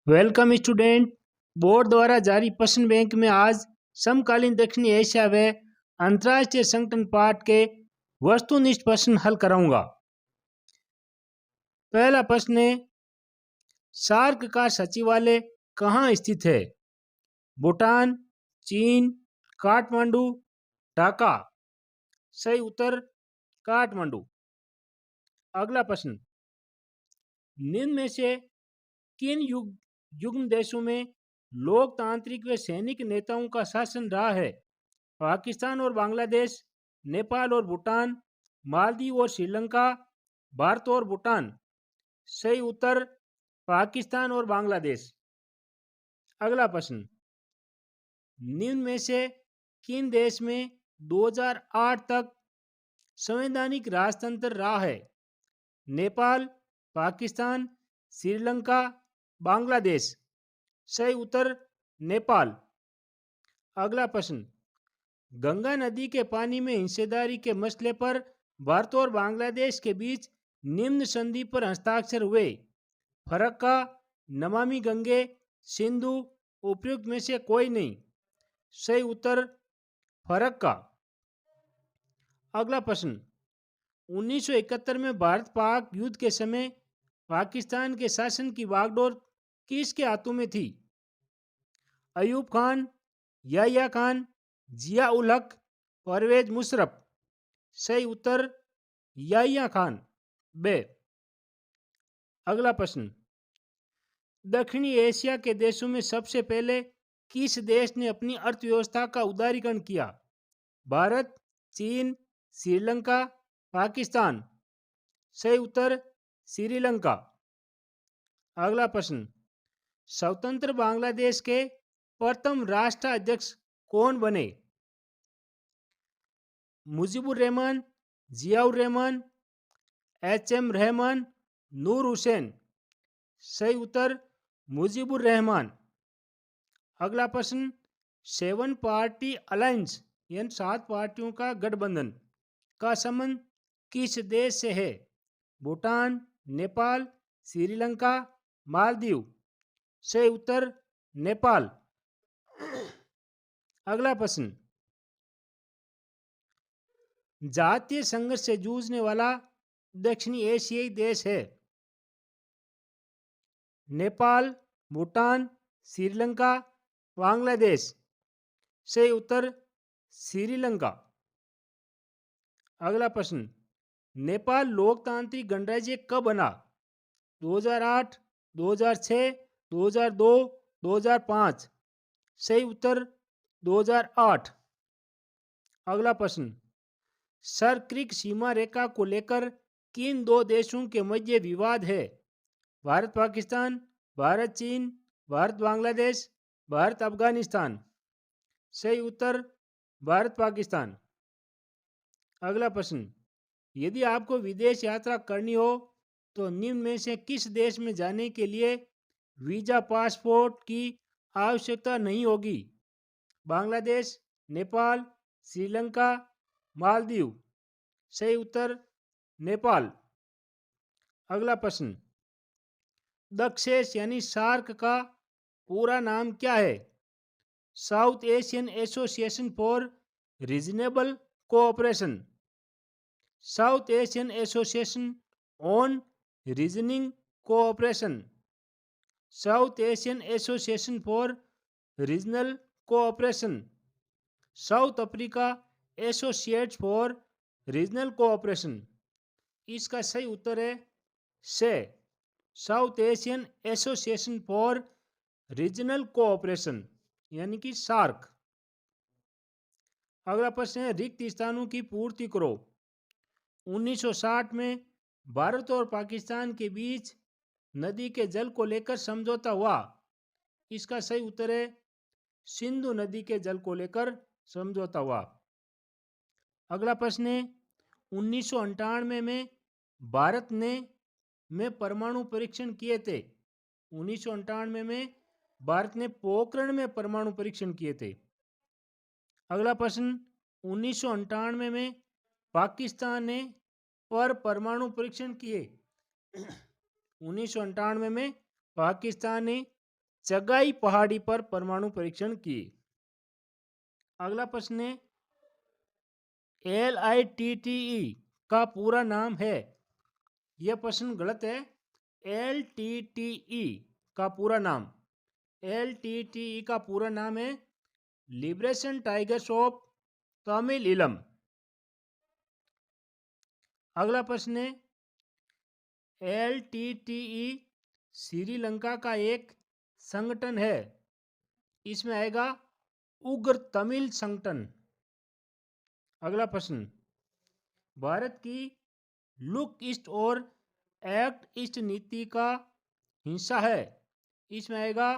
Welcome student. Board द्वारा जारी प्रश्न बैंक में आज समकालीन दक्षिणी एशिया व अंतर्राष्ट्रीय संगठन पाठ के वस्तुनिष्ठ प्रश्न हल कराऊंगा। पहला प्रश्न है, सार्क का सचिवालय कहाँ स्थित है? भूटान, चीन, काठमांडू, ढाका। सही उत्तर काठमांडू। अगला प्रश्न, निम्न में से किन युग्म देशों में लोकतांत्रिक व सैनिक नेताओं का शासन रहा है? पाकिस्तान और बांग्लादेश, नेपाल और भूटान, मालदीव और श्रीलंका, भारत और भूटान। सही उत्तर पाकिस्तान और बांग्लादेश। अगला प्रश्न, निम्न में से किन देश में 2008 तक संवैधानिक राजतंत्र रहा है? नेपाल, पाकिस्तान, श्रीलंका, बांग्लादेश। सही उत्तर नेपाल। अगला प्रश्न, गंगा नदी के पानी में हिस्सेदारी के मसले पर भारत और बांग्लादेश के बीच निम्न संधि पर हस्ताक्षर हुए। फरक्का, नमामि गंगे, सिंधु, उपयुक्त में से कोई नहीं। सही उत्तर फरक्का। अगला प्रश्न, 1971 में भारत पाक युद्ध के समय पाकिस्तान के शासन की बागडोर किसके हाथों में थी? अयूब खान, याह्या खान, जिया उल हक, परवेज मुशर्रफ। सही उत्तर याह्या खान बे। अगला प्रश्न, दक्षिणी एशिया के देशों में सबसे पहले किस देश ने अपनी अर्थव्यवस्था का उदारीकरण किया? भारत, चीन, श्रीलंका, पाकिस्तान। सही उत्तर श्रीलंका। अगला प्रश्न, स्वतंत्र बांग्लादेश के प्रथम राष्ट्राध्यक्ष कौन बने? मुजीबुर रहमान, जियाउर रहमान, एच.एम. रहमान, नूर हुसैन। सही उत्तर मुजीबुर रहमान। अगला प्रश्न, 7 पार्टी अलायंस यानी 7 पार्टियों का गठबंधन का संबंध किस देश से है? भूटान, नेपाल, श्रीलंका, मालदीव। सही उत्तर नेपाल। अगला प्रश्न, जातीय संघर्ष से जूझने वाला दक्षिणी एशियाई देश है? नेपाल, भूटान, श्रीलंका, बांग्लादेश। सही उत्तर श्रीलंका। अगला प्रश्न, नेपाल लोकतांत्रिक गणराज्य कब बना? 2008, 2006, 2002, 2005। सही उत्तर 2008। अगला प्रश्न, सरक्रिक सीमा रेखा को लेकर किन दो देशों के मध्य विवाद है? भारत पाकिस्तान, भारत चीन, भारत बांग्लादेश, भारत अफगानिस्तान। सही उत्तर भारत पाकिस्तान। अगला प्रश्न, यदि आपको विदेश यात्रा करनी हो तो निम्न में से किस देश में जाने के लिए वीजा पासपोर्ट की आवश्यकता नहीं होगी? बांग्लादेश, नेपाल, श्रीलंका, मालदीव। सही उत्तर नेपाल। अगला प्रश्न, दक्षेस यानी सार्क का पूरा नाम क्या है? South Asian association for reasonable cooperation, south Asian association on reasoning cooperation, south Asian association for regional cooperation, south Africa associates for regional cooperation. इसका सही उत्तर है से, south Asian association for regional cooperation यानी कि सार्क। अगला प्रश्न है, रिक्त स्थानों की पूर्ति करो। 1960 में भारत और पाकिस्तान के बीच नदी के जल को लेकर समझौता हुआ। इसका सही उत्तर है सिंधु नदी के जल को लेकर समझौता हुआ। अगला प्रश्न है, 1998 में भारत ने परमाणु परीक्षण किए थे। 1998 में भारत ने पोखरण में परमाणु परीक्षण किए थे। अगला प्रश्न, 1998 में पाकिस्तान ने परमाणु परीक्षण किए। 1998 में पाकिस्तान ने चगाई पहाड़ी पर परमाणु परीक्षण किए। अगला प्रश्न है, LITTE का पूरा नाम है। यह प्रश्न गलत है। LTTE का पूरा नाम, LTTE का पूरा नाम है लिबरेशन टाइगर्स ऑफ तमिल इलम। अगला प्रश्न है, LTTE श्रीलंका का एक संगठन है। इसमें आएगा उग्र तमिल संगठन। अगला प्रश्न, भारत की लुक ईस्ट और एक्ट ईस्ट नीति का हिस्सा है। इसमें आएगा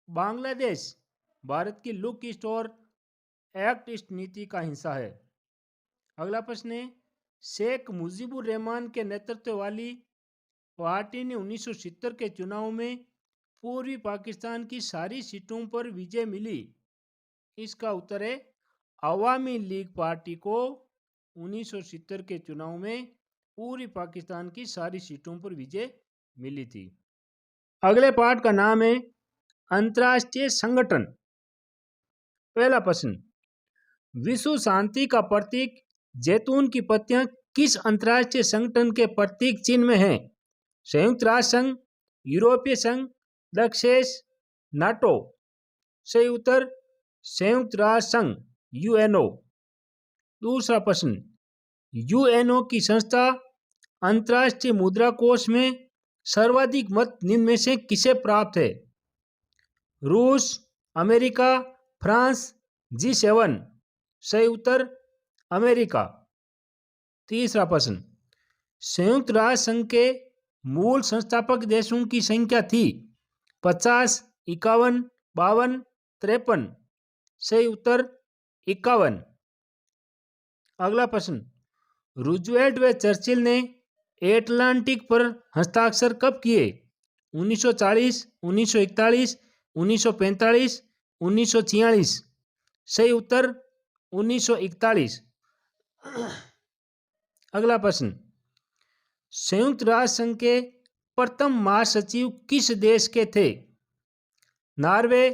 बांग्लादेश भारत की लुक ईस्ट और एक्ट ईस्ट नीति का हिस्सा है। अगला प्रश्न है, शेख मुजीबुर रहमान के नेतृत्व वाली पार्टी ने 1970 के चुनाव में पूर्वी पाकिस्तान की सारी सीटों पर विजय मिली। इसका उत्तर है अवामी लीग पार्टी को 1970 के चुनाव में पूर्वी पाकिस्तान की सारी सीटों पर विजय मिली थी। अगले पाठ का नाम है अंतर्राष्ट्रीय संगठन। पहला प्रश्न, विश्व शांति का प्रतीक जैतून की पत्तियां किस अंतर्राष्ट्रीय संगठन के प्रतीक चिन्ह में हैं? संयुक्त राष्ट्र संघ, यूरोपीय संघ, दक्षेश, नाटो। सही उत्तर संयुक्त राष्ट्र संघ UNO। दूसरा प्रश्न, UNO की संस्था अंतर्राष्ट्रीय मुद्रा कोष में सर्वाधिक मत निम्न में से किसे प्राप्त है? रूस, अमेरिका, फ्रांस, G7। सही उत्तर अमेरिका। तीसरा प्रश्न, संयुक्त राष्ट्र संघ के मूल संस्थापक देशों की संख्या थी 50, 51, 52, 53। सही उत्तर 51। अगला प्रश्न, रूजवेल्ट व चर्चिल ने एटलांटिक पर हस्ताक्षर कब किए? 1940, 1941, 1945, 1946। सही उत्तर 1941। अगला प्रश्न, संयुक्त राष्ट्र संघ के प्रथम महासचिव किस देश के थे? Norway,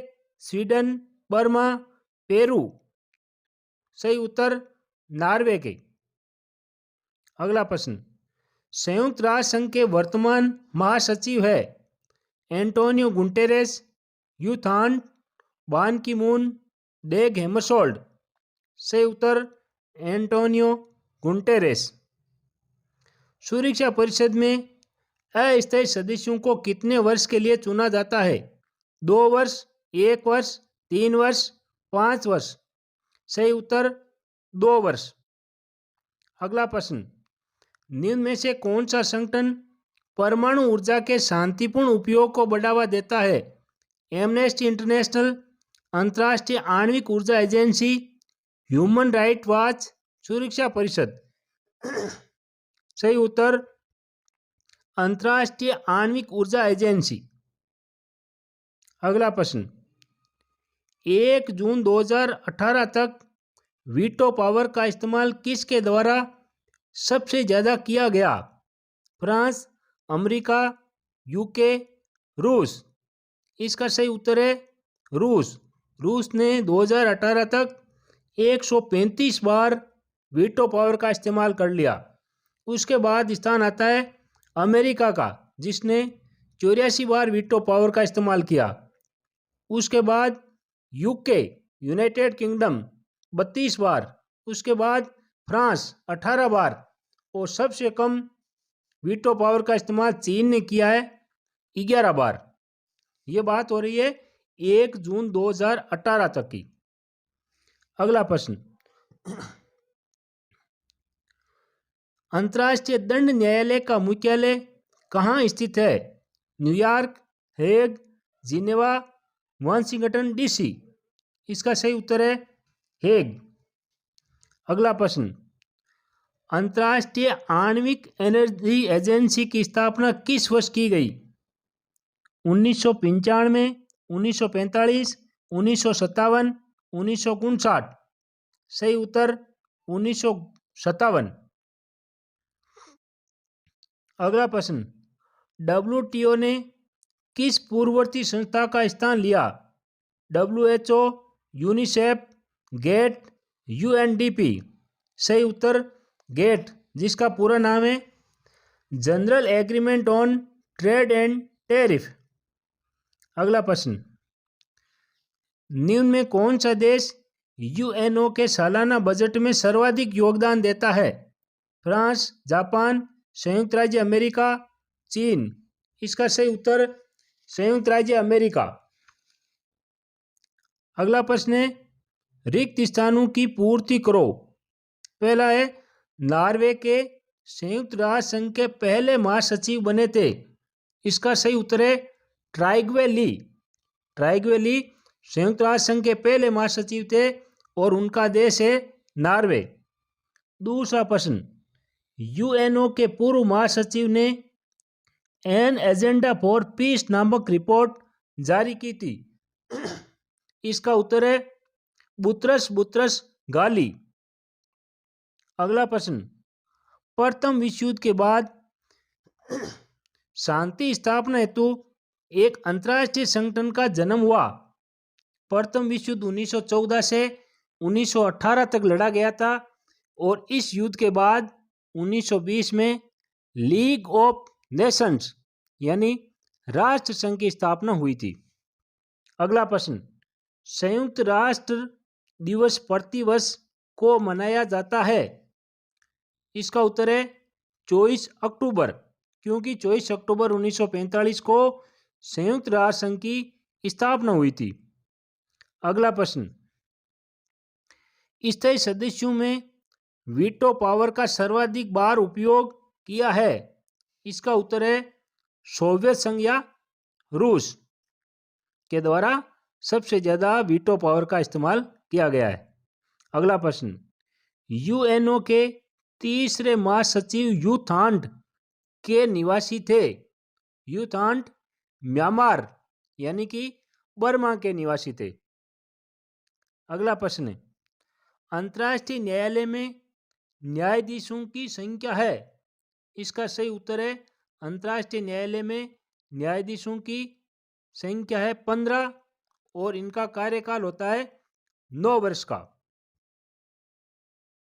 Sweden, Burma, Peru. सही उत्तर नॉर्वे के। अगला प्रश्न, संयुक्त राष्ट्र संघ के वर्तमान महासचिव है एंटोनियो गुटेरेस, यूथान, बान की मून, डेग हेमरशोल्ड। सही उत्तर एंटोनियो गुटेरेस। सुरक्षा परिषद में अस्थायी सदस्यों को कितने वर्ष के लिए चुना जाता है? 2 वर्ष, 1 वर्ष, 3 वर्ष, 5 वर्ष। सही उत्तर 2 वर्ष। अगला प्रश्न, निम्न में से कौन सा संगठन परमाणु ऊर्जा के शांतिपूर्ण उपयोग को बढ़ावा देता है? एमनेस्टी इंटरनेशनल, अंतर्राष्ट्रीय आणविक ऊर्जा एजेंसी, ह्यूमन राइट वॉच, सुरक्षा परिषद। सही उत्तर अंतर्राष्ट्रीय आणविक ऊर्जा एजेंसी। अगला प्रश्न, 1 जून 2018 तक वीटो पावर का इस्तेमाल किसके द्वारा सबसे ज़्यादा किया गया? फ्रांस, अमेरिका, यूके, रूस। इसका सही उत्तर है रूस। रूस ने 2018 तक 135 बार वीटो पावर का इस्तेमाल कर लिया। उसके बाद स्थान आता है अमेरिका का, जिसने 84 बार वीटो पावर का इस्तेमाल किया। उसके बाद यूके, यूनाइटेड किंगडम 32 बार। उसके बाद फ्रांस 18 बार और सबसे कम वीटो पावर का इस्तेमाल चीन ने किया है 11 बार। ये बात हो रही है 1 जून 2018 तक की। अगला प्रश्न, अंतर्राष्ट्रीय दंड न्यायालय का मुख्यालय कहाँ स्थित है? New York, Hague, Geneva, Washington DC। इसका सही उत्तर है हेग। अगला प्रश्न, अंतर्राष्ट्रीय आणविक एनर्जी एजेंसी की स्थापना किस वर्ष की गई? 1995, 1945, 1957, 1959। सही उत्तर 1957। अगला प्रश्न, WTO ने किस पूर्ववर्ती संस्था का स्थान लिया? WHO, UNICEF, GATT, UNDP। सही उत्तर गेट, जिसका पूरा नाम है general agreement on trade and tariff. अगला प्रश्न, निम्न में कौन सा देश UNO के सालाना बजट में सर्वाधिक योगदान देता है? फ्रांस, जापान, संयुक्त राज्य अमेरिका, चीन। इसका सही उत्तर संयुक्त राज्य अमेरिका। अगला प्रश्न है, रिक्त स्थानों की पूर्ति करो। पहला है, नॉर्वे के संयुक्त राष्ट्र संघ के पहले महासचिव बने थे। इसका सही उत्तर है ट्राइग्वे ली। ट्राइग्वे ली संयुक्त राष्ट्र संघ के पहले महासचिव थे और उनका देश है नॉर्वे। दूसरा प्रश्न, UNO के पूर्व महासचिव ने एन एजेंडा फॉर पीस नामक रिपोर्ट जारी की थी। इसका उत्तर है बुतरस बुतरस गाली। अगला प्रश्न, प्रथम विश्व युद्ध के बाद शांति स्थापना हेतु एक अंतर्राष्ट्रीय संगठन का जन्म हुआ। प्रथम विश्व युद्ध 1914 से 1918 तक लड़ा गया था और इस युद्ध के बाद 1920 में लीग ऑफ नेशंस यानी राष्ट्र संघ की स्थापना हुई थी। अगला प्रश्न, संयुक्त राष्ट्र दिवस प्रतिवर्ष को मनाया जाता है। इसका उत्तर है 24 अक्टूबर, क्योंकि 24 अक्टूबर 1945 को संयुक्त राष्ट्र संघ की स्थापना हुई थी। अगला प्रश्न, स्थायी सदस्यों में वीटो पावर का सर्वाधिक बार उपयोग किया है। इसका उत्तर है सोवियत संघ या रूस के द्वारा सबसे ज्यादा वीटो पावर का इस्तेमाल किया गया है। अगला प्रश्न, UNO के तीसरे महासचिव यू थांट के निवासी थे। यू थांट म्यांमार यानी कि बर्मा के निवासी थे। अगला प्रश्न, अंतर्राष्ट्रीय न्यायालय में न्यायाधीशों की संख्या है। इसका सही उत्तर है अंतर्राष्ट्रीय न्यायालय में न्यायाधीशों की संख्या है 15 और इनका कार्यकाल होता है 9 वर्ष का।